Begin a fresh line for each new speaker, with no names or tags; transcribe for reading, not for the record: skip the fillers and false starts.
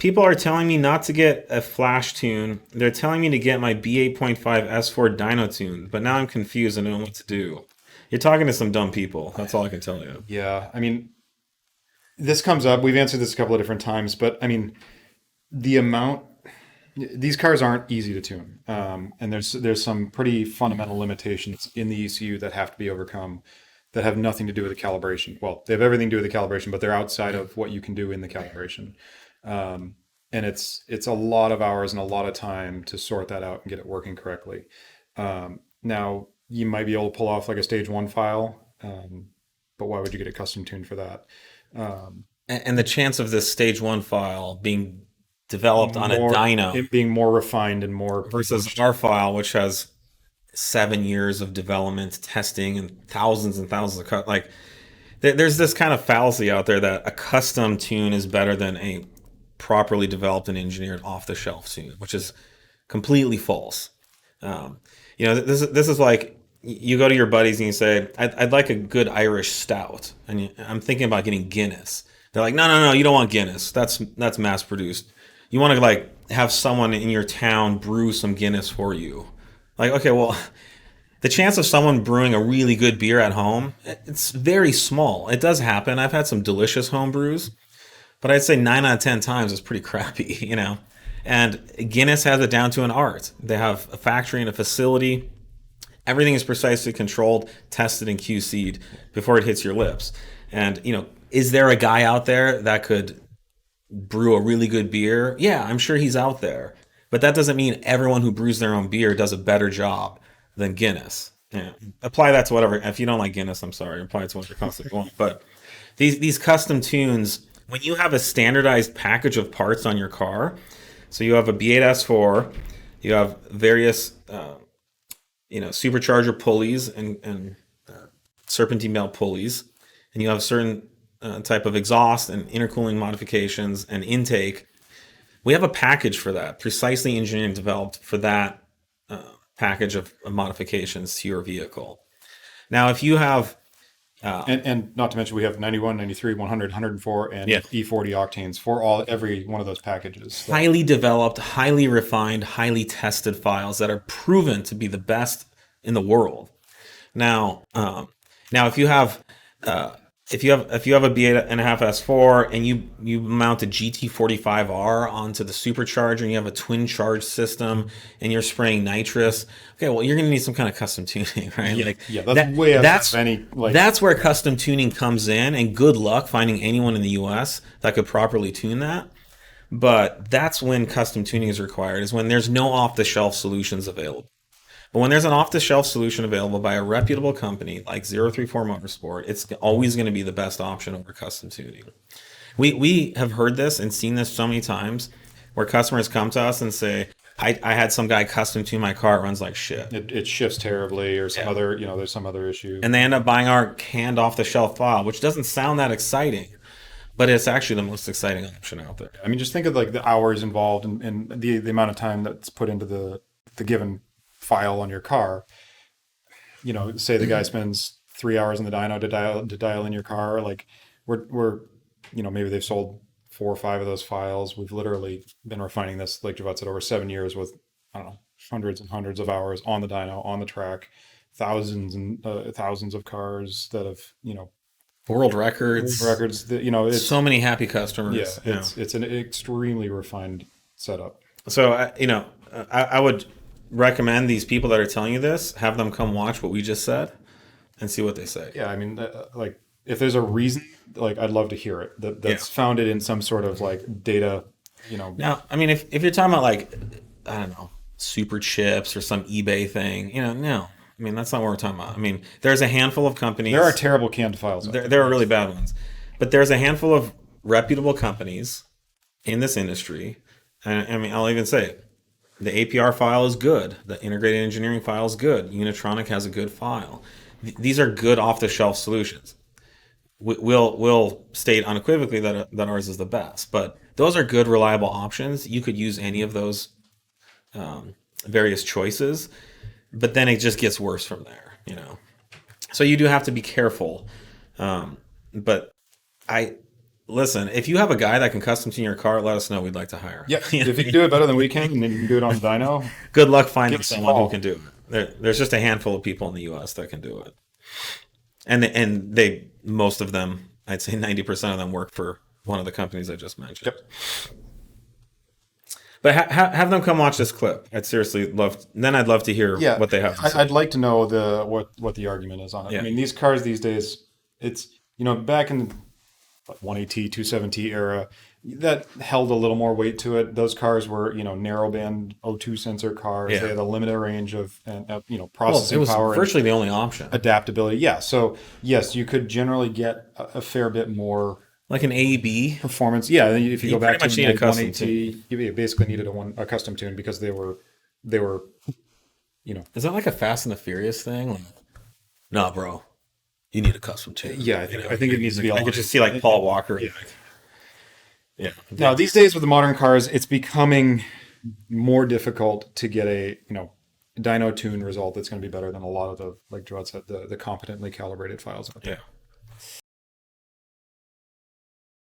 People are telling me not to get a flash tune. They're telling me to get my B8.5 S4 dyno tune, but now I'm confused and don't know what to do. You're talking to some dumb people. That's all I can tell you.
Yeah, I mean, this comes up. We've answered this a couple of different times, but I mean, the amount these cars aren't easy to tune, and there's some pretty fundamental limitations in the ECU that have to be overcome that have nothing to do with the calibration. Well, they have everything to do with the calibration, but they're outside of what you can do in the calibration. And it's a lot of hours and a lot of time to sort that out and get it working correctly. Now you might be able to pull off like a stage one file, but why would you get a custom tune for that?
And the chance of this stage one file being developed on a dyno,
it being more refined and more
versus our file, which has 7 years of development, testing, and thousands of like there's this kind of fallacy out there that a custom tune is better than a properly developed and engineered off-the-shelf tune, which is completely false. This is like you go to your buddies and you say, I'd like a good Irish stout, and I'm thinking about getting Guinness. They're like, no, you don't want Guinness. That's mass produced. You want to like have someone in your town brew some Guinness for you. Like, okay, well, the chance of someone brewing a really good beer at home, it's very small. It does happen. I've had some delicious home brews, but I'd say 9 out of 10 times it's pretty crappy, you know? And Guinness has it down to an art. They have a factory and a facility. Everything is precisely controlled, tested, and QC'd before it hits your lips. And, is there a guy out there that could brew a really good beer? Yeah, I'm sure he's out there. But that doesn't mean everyone who brews their own beer does a better job than Guinness. Yeah. Apply that to whatever. If you don't like Guinness, I'm sorry. Apply it to whatever concept you want. But these custom tunes, when you have a standardized package of parts on your car, so you have a B8S4, you have various supercharger pulleys and serpentine belt pulleys, and you have certain type of exhaust and intercooling modifications and intake. We have a package for that, precisely engineered and developed for that package of modifications to your vehicle. Now, if you have...
and not to mention, we have 91, 93, 100, 104, and E40 octanes for every one of those packages. So.
Highly developed, highly refined, highly tested files that are proven to be the best in the world. Now, if you have a B8.5 S4 and you mount a GT45R onto the supercharger and you have a twin charge system and you're spraying nitrous, okay, well, you're going to need some kind of custom tuning, right? That's where custom tuning comes in, and good luck finding anyone in the US that could properly tune that. But that's when custom tuning is required, is when there's no off-the-shelf solutions available. But when there's an off-the-shelf solution available by a reputable company like 034 Motorsport, it's always going to be the best option over custom tuning. We have heard this and seen this so many times where customers come to us and say, I had some guy custom tune my car, it runs like shit.
It shifts terribly, or some other, there's some other issue.
And they end up buying our canned off-the-shelf file, which doesn't sound that exciting, but it's actually the most exciting option out there.
I mean, just think of like the hours involved and the amount of time that's put into the given file on your car. Say the guy spends 3 hours in the dyno to dial in your car. Like we're maybe they've sold 4 or 5 of those files. We've literally been refining this, like Javad said, over 7 years with, I don't know, hundreds and hundreds of hours on the dyno, on the track, thousands and thousands of cars that have,
world records.
That, it's
so many happy customers.
Yeah, it's an extremely refined setup.
So, I would recommend these people that are telling you this, have them come watch what we just said and see what they say.
Yeah, I mean, like, if there's a reason, like, I'd love to hear it. That's founded in some sort of, like, data,
Now, I mean, if you're talking about, like, I don't know, super chips or some eBay thing, no. I mean, that's not what we're talking about. I mean, there's a handful of companies.
There are terrible canned files.
There are really bad ones. But there's a handful of reputable companies in this industry. And I mean, I'll even say it. The APR file is good. The integrated engineering file is good. Unitronic has a good file. These are good off-the-shelf solutions. We'll state unequivocally that ours is the best. But those are good, reliable options. You could use any of those various choices. But then it just gets worse from there, So you do have to be careful. But listen, if you have a guy that can custom tune your car, let us know. We'd like to hire.
Yeah, if you can do it better than we can, and then you can do it on Dyno.
Good luck finding
Give us a
someone who
call.
can do it. There's just a handful of people in the U.S. that can do it, and they most of them, I'd say 90% of them work for one of the companies I just mentioned.
Yep.
But have them come watch this clip. I'd seriously love. Then I'd love to hear
Yeah,
what they have to say.
I'd like to know what the argument is on it.
Yeah.
I mean, these cars these days, it's back in the 180, 270 era, that held a little more weight to it. Those cars were narrowband O2 sensor cars.
Yeah.
They had a limited range of
Well, it
processing
was
power,
virtually the only option.
and adaptability. Yeah, so yes, you could generally get a fair bit more
Like an AEB.
performance. Yeah, if you go back
pretty much
to
need a custom
180, you basically needed a custom tune because they were
Is that like a Fast and the Furious thing? Like, nah, bro. You need a custom tune.
Yeah, I think it needs to be.
I could just see like Paul Walker. Yeah.
Now these days with the modern cars, it's becoming more difficult to get a dyno tune result that's going to be better than a lot of the, like Gerard said, the competently calibrated files out there.
Yeah.